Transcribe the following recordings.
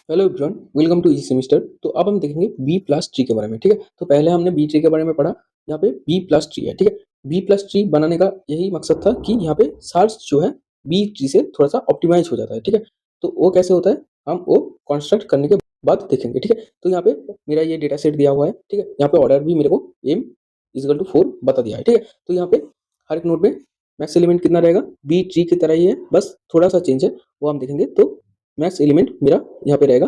Hello everyone, welcome to easy semester. तो अब हम देखेंगे बी प्लस ट्री के बारे में। ठीक है, तो पहले हमने बी ट्री के बारे में पढ़ा। यहाँ पे बी प्लस ट्री है। ठीक है, बी प्लस ट्री बनाने का यही मकसद था कि यहाँ पे सार्स जो है बी ट्री से थोड़ा सा ऑप्टिमाइज हो जाता है। ठीक है, तो वो कैसे होता है हम वो कॉन्स्ट्रक्ट करने के बाद देखेंगे। ठीक है, तो यहाँ पे मेरा ये डेटा सेट दिया हुआ है। ठीक है, यहाँ पे ऑर्डर भी मेरे को एम इजिकल टू 4 बता दिया है। ठीक है, तो यहाँ पे हर एक नोड में मैक्स एलिमेंट कितना रहेगा, बी ट्री की तरह ही है, बस थोड़ा सा चेंज है वो हम देखेंगे। तो मैक्स एलिमेंट मेरा यहाँ पे रहेगा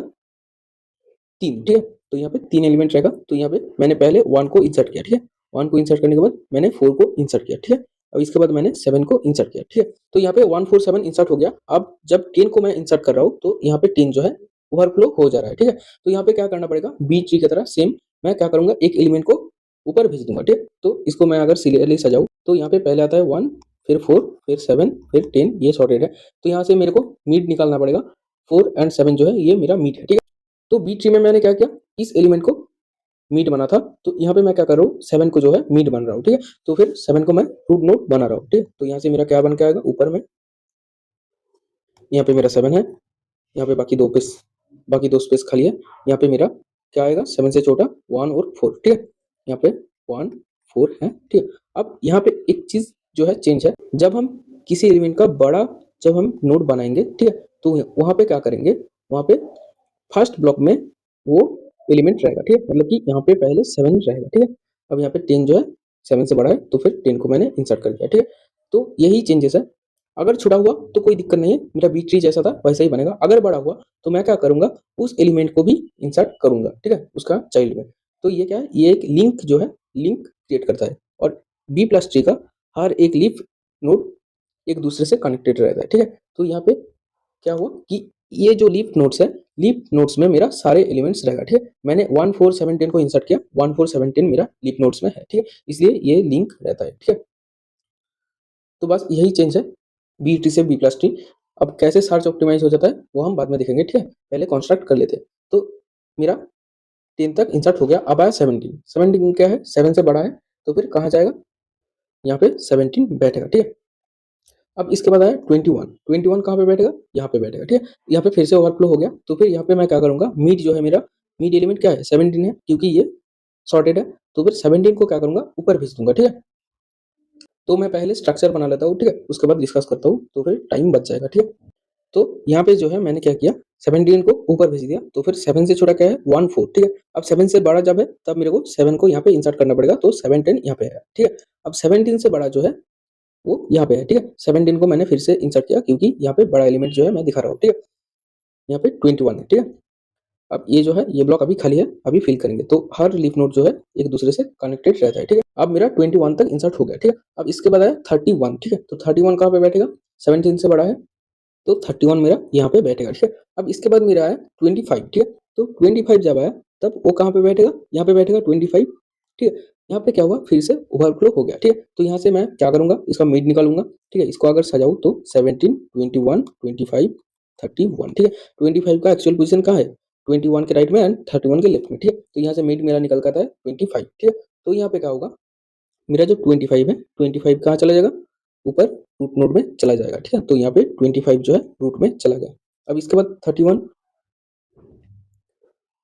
3। ठीक है, तो यहाँ पे 3 एलिमेंट रहेगा। तो यहाँ पे मैंने पहले 1 को इंसर्ट किया। ठीक है, 1 को इंसर्ट करने के बाद मैंने 4 को इंसर्ट किया। ठीक है, अब इसके बाद मैंने 7 को इंसर्ट किया। ठीक है, तो यहाँ पे 1 4 7 इंसर्ट हो गया। अब जब 10 को मैं इंसर्ट कर रहा हूँ तो यहाँ पे 10 जो है ओवरफ्लो हो जा रहा है। ठीक है, तो यहाँ पे क्या करना पड़ेगा, बी ट्री की तरह सेम मैं क्या करूंगा, एक एलिमेंट को ऊपर भेज दूंगा। ठीक है, तो इसको मैं अगर सीरियली सजाऊं तो यहाँ पे पहले आता है 1, फिर 4, फिर 7, फिर 10, ये सॉर्टेड है। तो यहाँ से मेरे को मीड निकालना पड़ेगा। 4 एंड 7 जो है ये मेरा मीड है। ठीक है, तो बी ट्री में मैंने क्या किया, इस एलिमेंट को मीट बना था, तो यहाँ पे मैं क्या कर रहा हूँ, 7 को जो है मीट बन रहा हूँ। ठीक है, तो फिर 7 को मैं रूट नोड बना रहा हूँ। ठीक है, तो यहाँ से मेरा क्या बन के आएगा, ऊपर में यहाँ पे मेरा 7 है, यहाँ पे बाकी दो स्पेस खाली है। यहाँ पे मेरा क्या आएगा, 7 से छोटा 1 और 4। ठीक है, यहाँ पे 1 4 है। ठीक है, अब यहाँ पे एक चीज जो है चेंज है, जब हम किसी एलिमेंट का बड़ा जब हम नोड बनाएंगे, ठीक है, तो वहां पे क्या करेंगे, वहां पे फर्स्ट ब्लॉक में वो एलिमेंट रहेगा। ठीक है, मतलब कि यहाँ पे पहले 7 रहेगा। ठीक है, अब यहाँ पे 10 जो है 7 से बड़ा है, तो फिर 10 को मैंने इंसर्ट कर दिया। ठीक है, तो यही चेंजेस है। अगर छोटा हुआ तो कोई दिक्कत नहीं है, मेरा बी ट्री जैसा था वैसा ही बनेगा। अगर बड़ा हुआ तो मैं क्या करूंगा, उस एलिमेंट को भी इंसर्ट करूंगा। ठीक है, उसका चाइल्ड में। तो ये क्या है, ये एक लिंक जो है लिंक क्रिएट करता है। और बी प्लस ट्री का हर एक लीफ नोड एक दूसरे से कनेक्टेड रहता है। ठीक है, तो यहाँ पे क्या हुआ कि ये जो लीफ नोड्स है, लीफ नोड्स में मेरा सारे एलिमेंट्स रहेगा। ठीक है, मैंने 1 4 7 10 को इंसर्ट किया, 1 4 7 10 मेरा लीफ नोड्स में है। ठीक है, इसलिए ये लिंक रहता है। ठीक है, तो बस यही चेंज है बी ट्री से बी प्लस ट्री। अब कैसे सर्च ऑप्टिमाइज हो जाता है वो हम बाद में देखेंगे। ठीक है, पहले कॉन्स्ट्रक्ट कर लेते हैं। तो मेरा 10 तक इंसर्ट हो गया, अब आया 17। 17 क्या है, 7 से बड़ा है, तो फिर कहाँ जाएगा, यहाँ पे 17 बैठेगा। ठीक है, अब इसके बाद आया 21। 21 कहाँ पे बैठेगा, यहाँ पे बैठेगा। ठीक है, यहाँ पे फिर से ओवरफ्लो हो गया, तो फिर यहाँ पे मैं क्या करूंगा, मीट जो है मेरा मीट एलिमेंट क्या है, 17 है, क्योंकि ये सॉर्टेड है। तो फिर 17 को क्या करूंगा, ऊपर भेज दूंगा। ठीक है, तो मैं पहले स्ट्रक्चर बना लेता हूँ। ठीक है, उसके बाद डिस्कस करता हूँ, तो फिर टाइम बच जाएगा। ठीक है, तो यहाँ पे जो है मैंने क्या किया, 17 को ऊपर भेज दिया, तो फिर 7 से छोटा क्या है, 1 4। ठीक है, अब 7 से बड़ा जब है तब मेरे को 7 को यहाँ पे इंसर्ट करना पड़ेगा, तो 7 10 यहाँ पे है। ठीक है, अब 17 से बड़ा जो है वो यहाँ पे है। ठीक है, 17 को मैंने फिर से इंसर्ट किया, क्योंकि यहाँ पे बड़ा एलिमेंट जो है मैं दिखा रहा हूँ। ठीक है, यहाँ पे 21 है। ठीक है, अब ये जो है ये ब्लॉक अभी खाली है, अभी फिल करेंगे। तो हर लीफ नोड जो है एक दूसरे से कनेक्टेड रहता है। ठीक है, अब मेरा 21 तक इंसर्ट हो गया। ठीक है, अब इसके बाद आया 31। ठीक है, तो 31 कहाँ पे बैठेगा, 17 से बड़ा है, तो 31 मेरा यहाँ पे बैठेगा। ठीक है, अब इसके बाद मेरा आया 25। ठीक है, तो 25 जब आया तब वो कहाँ पे बैठेगा, यहाँ पे बैठेगा 25। ठीक है, यहाँ पे क्या हुआ, फिर से ओवरफ्लो हो गया। ठीक है, तो यहाँ से मैं क्या करूंगा, इसका मिड निकालूंगा। ठीक है, इसको अगर सजाऊं तो 17 21 25 31। ठीक है, 25 का एक्चुअल पोजीशन कहाँ है, 21 के राइट में एंड 31 के लेफ्ट में। ठीक है, तो यहाँ से मिड मेरा निकल कर आता है 25। ठीक है, तो यहाँ पे क्या होगा, मेरा जो 25 है, 25 कहाँ चला जाएगा, ऊपर रूट नोड में चला जाएगा। ठीक है, तो यहाँ पे 25 जो है रूट में चला गया। अब इसके बाद 31,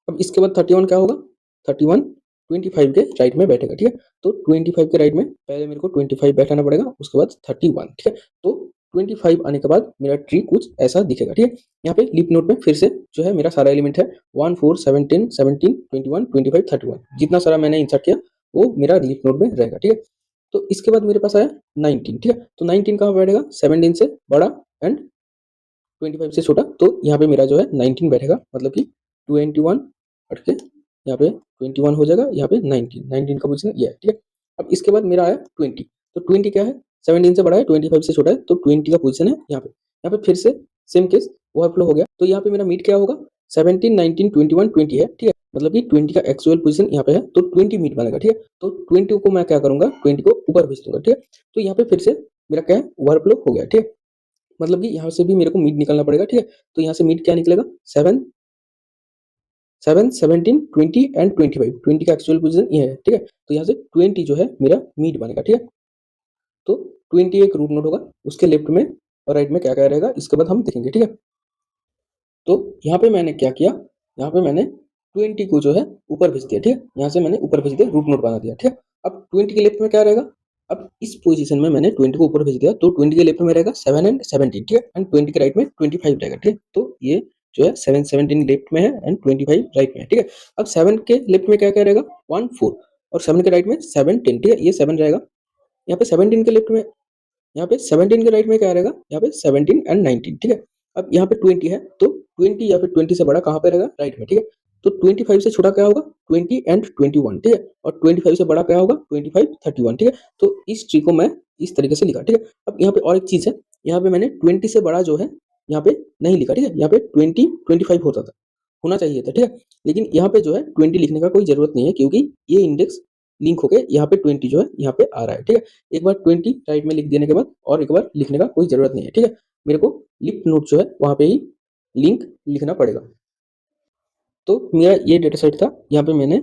अब इसके बाद 31 क्या होगा, 31 25 के राइट में बैठेगा। ठीक है, तो 25 के राइट में पहले मेरे को 25 बैठाना पड़ेगा, उसके बाद 31। ठीक है, तो 25 आने के बाद मेरा ट्री कुछ ऐसा दिखेगा। ठीक है, यहाँ पे लीप नोड में फिर से जो है मेरा सारा एलिमेंट है, 1 4 7 10 17 21 25 31, जितना सारा मैंने इंसर्ट किया वो मेरा लीप नोड में रहेगा। ठीक है, तो इसके बाद मेरे पास आया 19। ठीक है, तो 19 कहाँ बैठेगा, 17 से बड़ा एंड 25 से छोटा, तो यहाँ पे मेरा जो है 19 बैठेगा, मतलब कि 21 हट के यहाँ पे 21 हो जाएगा, यहाँ पे 19 19 का पोजीशन ये है। ठीक है, अब इसके बाद मेरा आया 20। तो 20 क्या है, 17 से बड़ा है, 25 से छोटा है, तो 20 का पोजीशन है यहाँ पे फिर से सेम केस ओवरफ्लो हो गया। तो यहाँ पे मेरा मीट क्या होगा, 17 19 21 20 है। ठीक है, मतलब कि 20 का एक्चुअल पोजीशन यहाँ पे है, तो 20 मीट बनेगा। ठीक है, तो 20 को मैं क्या करूंगा, 20 को ऊपर भेज दूंगा। ठीक है, तो यहाँ पे फिर से मेरा क्या है, ओवरफ्लो हो गया। ठीक है, मतलब कि यहाँ से भी मेरे को मीट निकालना पड़ेगा। ठीक है, तो यहाँ से मीट क्या निकलेगा, 7 7 17 20 एंड 25। 20 का एक्चुअल पोजीशन ये है। ठीक है, तो यहाँ से 20 जो है मेरा मीट बनेगा। ठीक है, तो 20 एक रूट नोड होगा, उसके लेफ्ट में और राइट में क्या क्या रहेगा इसके बाद हम देखेंगे। ठीक है, तो यहाँ पे मैंने क्या किया, यहाँ पे मैंने 20 को जो है ऊपर भेज दिया, ठीक है। यहाँ से मैंने ऊपर भेज दिया, रूट नोड बना दिया, ठीक है। अब 20 के लेफ्ट में क्या रहेगा, अब इस पोजीशन में मैंने 20 को ऊपर भेज दिया, तो 20 के लेफ्ट में रहेगा 7 एंड 17, ठीक है, एंड 20 के राइट में 25 रहेगा, ठीक है। तो ये जो है 7 17 लेफ्ट में है एंड 25 राइट में है, ठीक है। अब 7 के लेफ्ट में क्या क्या रहेगा, 1 4, और 7 के राइट में 7 10, ठीक है, ये 7 रहेगा। यहाँ पे 17 के लेफ्ट में, यहाँ पे 17 के राइट में क्या रहेगा, यहाँ पे 17 एंड 19, ठीक है। अब यहाँ पे 20 है, तो 20 या फिर 20 से बड़ा कहाँ पे रहेगा, राइट में, ठीक है। तो 25 से छोटा क्या होगा, 20 एंड 21, ठीक है, और 25 से बड़ा क्या होगा, 25 31, ठीक है। तो इस ट्री को मैं इस तरीके से लिखा, ठीक है। अब यहाँ पे और एक चीज है, यहाँ पे मैंने 20 से बड़ा जो है यहाँ पे नहीं लिखा, ठीक है। यहाँ पे 20 25 होता था, होना चाहिए था, ठीक है। लेकिन यहाँ पे जो है 20 लिखने का कोई जरूरत नहीं है, क्योंकि ये इंडेक्स लिंक होके यहाँ पे 20 जो है यहाँ पे आ रहा है, ठीक है। एक बार 20 राइट में लिख देने के बाद और एक बार लिखने का कोई जरूरत नहीं है, ठीक है। मेरे को लिप नोड जो है वहां पे ही लिंक लिखना पड़ेगा। तो मेरा ये डेटा सेट था, यहाँ पे मैंने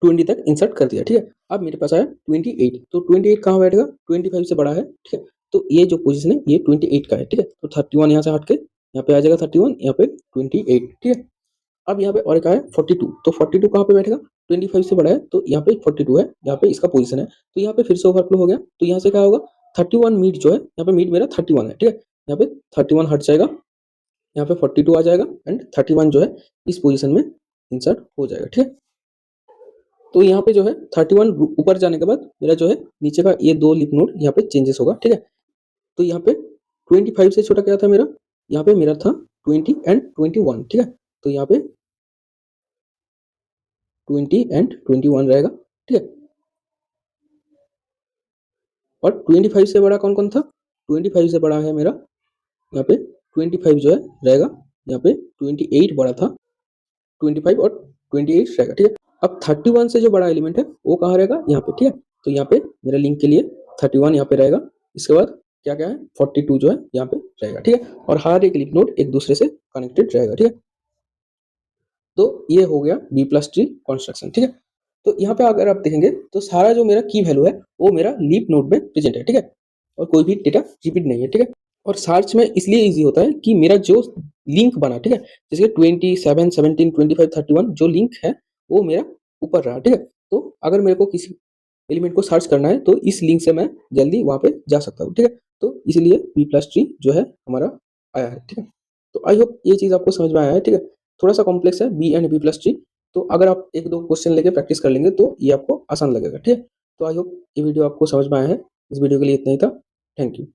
20 तक इंसर्ट कर दिया, ठीक है। अब मेरे पास आया 28, तो 28 कहाँ बैठेगा, 25 से बड़ा है, ठीक है। तो ये जो पोजीशन है ये 28 का है, ठीक है। तो 31 यहाँ से हट के यहाँ पे आ जाएगा 31, यहाँ पे 28, ठीक है। अब यहाँ पे और एक है 42, तो 42 कहाँ पे बैठेगा, 25 से बड़ा है, तो यहाँ पे 42 है, यहाँ पे इसका पोजीशन है। तो यहाँ पे फिर से ओवरफ्लो हो गया, तो यहाँ से क्या होगा, 31 मीट जो है, यहाँ पे मीट मेरा 31 है, ठीक है। यहाँ पे 31 हट जाएगा, यहाँ पे 42 आ जाएगा एंड 31 जो है इस पोजीशन में इंसर्ट हो जाएगा, ठीक है। तो यहाँ पे जो है 31 ऊपर जाने के बाद मेरा जो है नीचे का ये दो लिप नोड यहाँ पे चेंजेस होगा, ठीक है। तो यहाँ पे 25 से छोटा क्या था मेरा, यहाँ पे मेरा था 20 एंड 21, ठीक है। तो यहाँ पे 20 एंड 21 रहेगा, ठीक है। और 25 से बड़ा कौन कौन था, 25 से बड़ा है मेरा यहाँ पे 25 जो है रहेगा, यहाँ पे 28 बड़ा था, 25 और 28 रहेगा, ठीक है। अब 31 से जो बड़ा एलिमेंट है वो कहाँ रहेगा, यहाँ पे, ठीक है। तो यहाँ पे मेरे लिंक के लिए 31 यहाँ पे रहेगा, इसके बाद क्या क्या है 42 जो है यहाँ पे रहेगा, ठीक है। और हर एक लिंक नोड एक दूसरे से कनेक्टेड रहेगा, ठीक है। तो ये हो गया बी प्लस ट्री कॉन्स्ट्रक्शन, ठीक है। तो यहाँ पे अगर आप देखेंगे तो सारा जो मेरा की वैल्यू है वो मेरा लीप नोड में प्रेजेंट है, ठीक है, और कोई भी डेटा रिपीट नहीं है, ठीक है। और सर्च में इसलिए इजी होता है कि मेरा जो लिंक बना, ठीक है, जैसे 27 17 25 31 जो लिंक है वो मेरा ऊपर रहा, ठीक है। तो अगर मेरे को किसी एलिमेंट को सर्च करना है तो इस लिंक से मैं जल्दी वहां पे जा सकता हूँ, ठीक है। तो इसलिए बी प्लस ट्री जो है हमारा आया है, ठीक है। तो आई होप ये चीज आपको समझ में आया है, ठीक है। थोड़ा सा कॉम्प्लेक्स है B and B plus tree, तो अगर आप एक दो क्वेश्चन लेके प्रैक्टिस कर लेंगे तो ये आपको आसान लगेगा, ठीक है। तो आई होप ये वीडियो आपको समझ में आया है, इस वीडियो के लिए इतना ही था, थैंक यू।